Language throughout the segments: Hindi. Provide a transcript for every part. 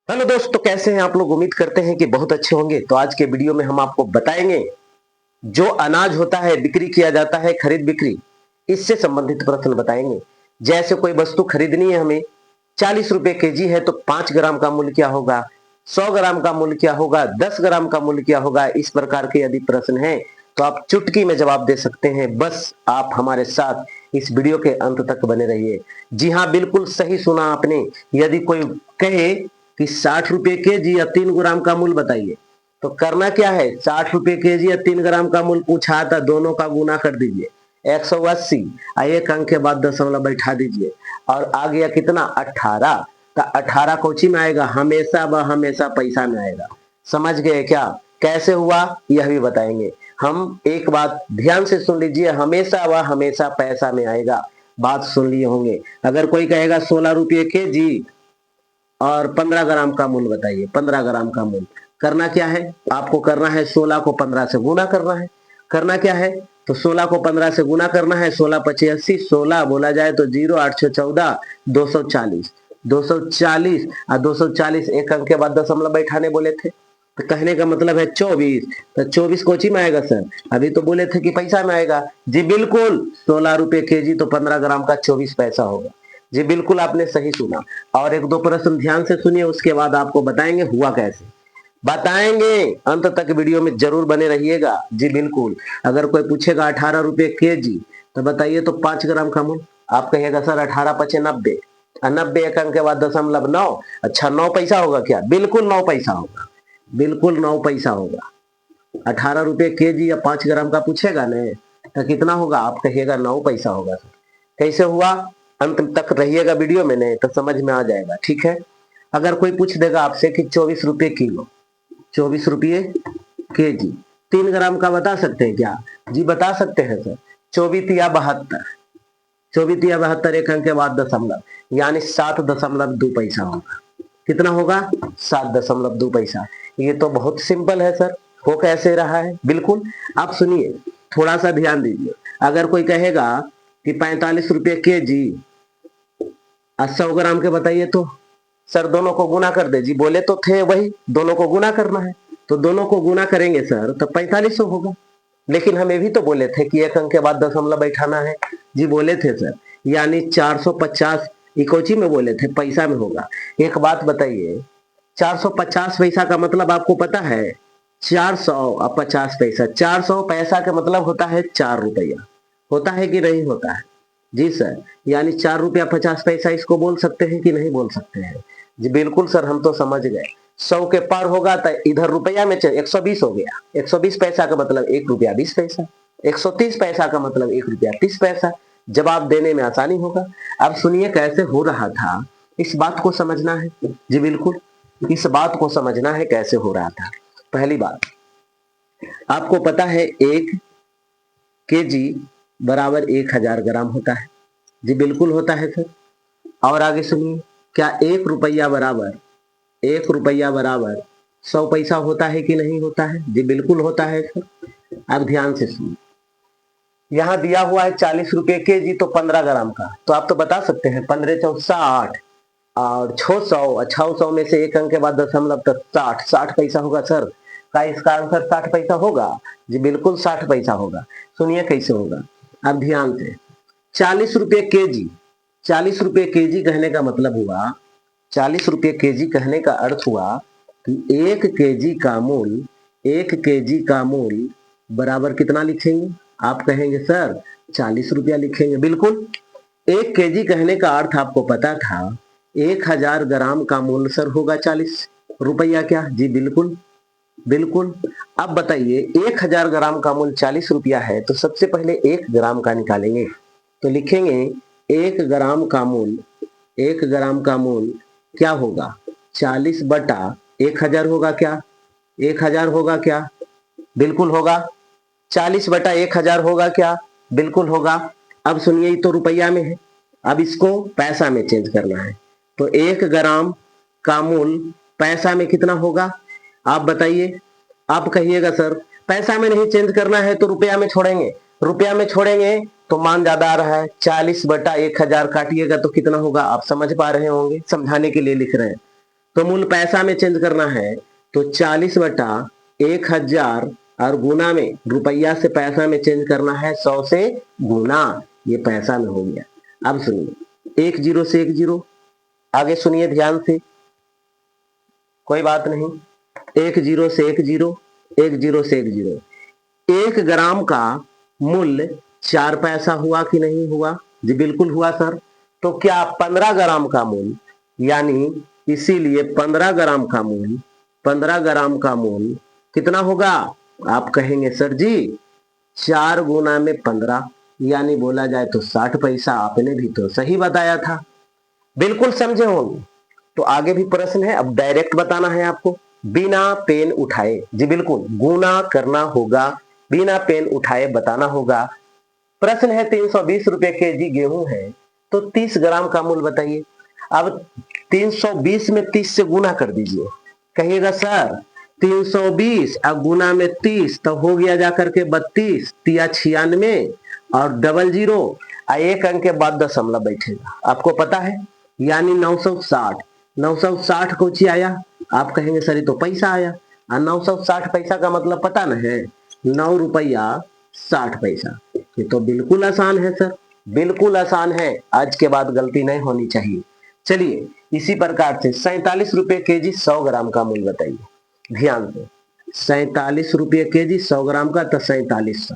हेलो दोस्त, तो कैसे हैं आप लोग। उम्मीद करते हैं कि बहुत अच्छे होंगे। तो आज के वीडियो में हम आपको बताएंगे जो अनाज होता है बिक्री किया जाता है, खरीद बिक्री, इससे संबंधित प्रश्न बताएंगे। जैसे कोई वस्तु खरीदनी है हमें, 40 रुपए केजी है, तो 5 ग्राम का मूल्य क्या होगा, 100 ग्राम का मूल्य क्या होगा, 10 ग्राम का मूल्य क्या होगा। इस प्रकार के यदि प्रश्न है तो आप चुटकी में जवाब दे सकते हैं। बस आप हमारे साथ इस वीडियो के अंत तक बने रहिए। जी हाँ, बिल्कुल सही सुना आपने। यदि कोई कहे कि 60 रुपए केजी या 3 ग्राम का मूल्य बताइए, तो करना क्या है, 60 रुपए केजी या 3 ग्राम का मूल्य पूछा था, दोनों का गुना कर दीजिए 180, एक अंक के बाद दशमलव बैठा दीजिए और आ गया कितना, 18। तो 18 कोची में आएगा, हमेशा व हमेशा पैसा में आएगा। समझ गए क्या, कैसे हुआ यह भी बताएंगे हम। एक बात ध्यान से सुन लीजिए, हमेशा व हमेशा पैसा में आएगा। बात सुन लिए होंगे। अगर कोई कहेगा 16 रुपये केजी और 15 ग्राम का मूल्य बताइए, 15 ग्राम का मूल्य, करना क्या है, आपको करना है 16 को 15 से गुना करना है। करना क्या है, तो 16 को 15 से गुना करना है। 16 पचे 80, 16 बोला जाए तो 0, 8 14, 240, 240 और 240 एक अंक के बाद दशमलव बैठाने बोले थे, तो कहने का मतलब है 24। तो 24 कोची में आएगा सर, अभी तो बोले थे कि पैसा में आएगा। जी बिल्कुल, 16 रुपए केजी तो 15 ग्राम का 24 पैसा होगा। जी बिल्कुल, आपने सही सुना। और एक दो प्रश्न ध्यान से सुनिए, उसके बाद आपको बताएंगे हुआ कैसे, बताएंगे। अंत तक वीडियो में जरूर बने रहिएगा। जी बिल्कुल, अगर कोई पूछेगा 18 रुपए केजी, तो बताइए तो 5 ग्राम का मूल्य, आप कहिएगा सर 18 पचे 90, 90 एक अंक के बाद दशमलव 9। अच्छा, 9 पैसा होगा क्या, बिल्कुल 9 पैसा होगा, बिल्कुल 9 पैसा होगा। 18 रुपए केजी या 5 ग्राम का पूछेगा न, तो कितना होगा, आप कहिएगा 9 पैसा होगा सर। कैसे हुआ, अंत तक रहिएगा वीडियो में, नहीं तो समझ में आ जाएगा। ठीक है। अगर कोई पूछ देगा आपसे कि 24 रुपए किलो, 24 रुपये केजी, 3 ग्राम का बता सकते हैं क्या, जी बता सकते हैं सर। 24 या 72, 24 या 72 एक अंक के बाद दशमलव, यानी 7.2 पैसा होगा। कितना होगा, 7.2 पैसा। ये तो बहुत सिंपल है सर, हो कैसे रहा है। बिल्कुल, आप सुनिए, थोड़ा सा ध्यान दीजिए। अगर कोई कहेगा कि 45 रुपए केजी और 100 ग्राम के बताइए, तो सर दोनों को गुना कर दे। जी बोले तो थे वही, दोनों को गुना करना है, तो दोनों को गुना करेंगे सर तो 4500 होगा। लेकिन हम ये भी तो बोले थे कि एक अंक के बाद दशमलव बैठाना है। जी बोले थे सर, यानी 450 इकोची में बोले थे, पैसा में होगा। एक बात बताइए, 450 पैसा का मतलब आपको पता है, 450 पैसा, 400 पैसा का मतलब होता है 4 रुपया, होता है कि नहीं होता है। जी सर, यानी 4 रुपया 50 पैसा इसको बोल सकते हैं कि नहीं बोल सकते हैं। जी बिल्कुल सर, हम तो समझ गए। 100 के पार होगा तो इधर रुपया में 120 हो गया, 120 पैसा का मतलब 1 रुपया 20 पैसा, 130 पैसा का मतलब 1 रुपया 30 पैसा। जवाब देने में आसानी होगा। अब सुनिए कैसे हो रहा था, इस बात को समझना है। जी बिल्कुल, इस बात को समझना है कैसे हो रहा था। पहली बात, आपको पता है 1 केजी बराबर 1000 ग्राम होता है। जी बिल्कुल होता है सर। और आगे सुनिए, क्या 1 रुपया बराबर 100 पैसा होता है कि नहीं होता है। जी बिल्कुल होता है सर। अब ध्यान से सुनिए, यहाँ दिया हुआ है 40 रुपए केजी तो 15 ग्राम का, तो आप तो बता सकते हैं 15 चौक 60 और 600 में से एक अंक के बाद दशमलव तक 60 पैसा होगा सर। का इसका आंसर 60 पैसा होगा। जी बिल्कुल 60 पैसा होगा। सुनिए कैसे होगा, अब ध्यान से। 40 रुपए केजी, 40 रुपए केजी कहने का मतलब हुआ, 40 रुपए केजी कहने का अर्थ हुआ कि 1 केजी का मूल्य, 1 केजी का मूल्य बराबर कितना लिखेंगे, आप कहेंगे सर 40 रुपया लिखेंगे। बिल्कुल, 1 केजी कहने का अर्थ आपको पता था, 1000 ग्राम का मूल्य सर होगा 40 रुपया क्या। जी बिल्कुल, बिल्कुल। अब बताइए 1000 ग्राम का मूल्य 40 रुपया है, तो सबसे पहले 1 ग्राम का निकालेंगे, तो लिखेंगे 1 ग्राम का मूल्य, 1 ग्राम का मूल्य क्या होगा, 40/1000 होगा क्या, 1000 होगा क्या, बिल्कुल होगा। 40/1000 होगा क्या, बिल्कुल होगा। अब सुनिए, ये तो रुपया में है, अब इसको पैसा में चेंज करना है, तो 1 ग्राम का मूल्य पैसा में कितना होगा, आप बताइए। आप कहिएगा सर पैसा में नहीं चेंज करना है तो रुपया में छोड़ेंगे, रुपया में छोड़ेंगे तो मान ज्यादा आ रहा है, 40/1000 काटिएगा तो कितना होगा, आप समझ पा रहे होंगे, समझाने के लिए लिख रहे हैं। तो मूल पैसा में चेंज करना है तो 40/1000 और गुना में रुपया से पैसा में चेंज करना है 100 से गुना। ये पैसा में हो गया। अब सुनिए 10 से 10, आगे सुनिए ध्यान से, कोई बात नहीं। 10 से 10, 10 से 10, 1 ग्राम का मूल्य 4 पैसा हुआ कि नहीं हुआ? जी बिल्कुल हुआ सर। तो क्या 15 ग्राम का मूल्य, यानी इसीलिए 15 ग्राम का मूल्य, 15 ग्राम का मूल्य कितना होगा? आप कहेंगे सर जी 4 गुना में 15, यानी बोला जाए तो 60 पैसा। आपने भी तो सही बताया था, बिल्कुल समझे होंगे। तो आगे भी प्रश्न है, अब डायरेक्ट बताना है आपको बिना पेन उठाए। जी बिल्कुल, गुना करना होगा, बिना पेन उठाए बताना होगा। प्रश्न है 320 रुपए केजी गेहूं है तो 30 ग्राम का मूल्य बताइए। अब 320 में 30 से गुना कर दीजिए। कहिएगा सर 320 और गुना में 30 तो हो गया जाकर के 32, 96 और डबल 0 और 1 अंक के बाद दशमलव बैठेगा। आपको पता है, यानी 960। 960 कुछ आया, आप कहेंगे सर ये तो पैसा आया। और 960 पैसा का मतलब पता न है, 9 रुपया 60 पैसा। ये तो बिल्कुल आसान है सर, बिल्कुल आसान है। आज के बाद गलती नहीं होनी चाहिए। चलिए इसी प्रकार से 47 रुपए केजी 100 ग्राम का मूल्य बताइए। ध्यान से, 47 रुपये केजी 100 ग्राम का, तो 4700,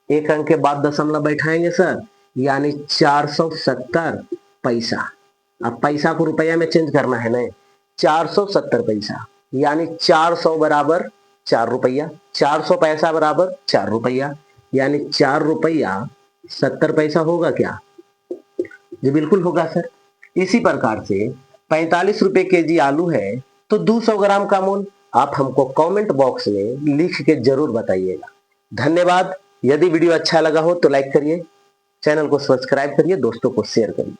1 अंक के बाद दशमलव बैठाएंगे सर, यानी 470 पैसा। अब पैसा को रुपया में चेंज करना है ना, 470 पैसा, यानी 400 बराबर 4 रुपया, 400 पैसा बराबर 4 रुपया, यानी 4 रुपया 70 पैसा होगा क्या? जी बिल्कुल होगा सर। इसी प्रकार से 45 रुपए केजी आलू है तो 200 ग्राम का मूल्य आप हमको कमेंट बॉक्स में लिख के जरूर बताइएगा। धन्यवाद। यदि वीडियो अच्छा लगा हो तो लाइक करिए, चैनल को सब्सक्राइब करिए, दोस्तों को शेयर करिए।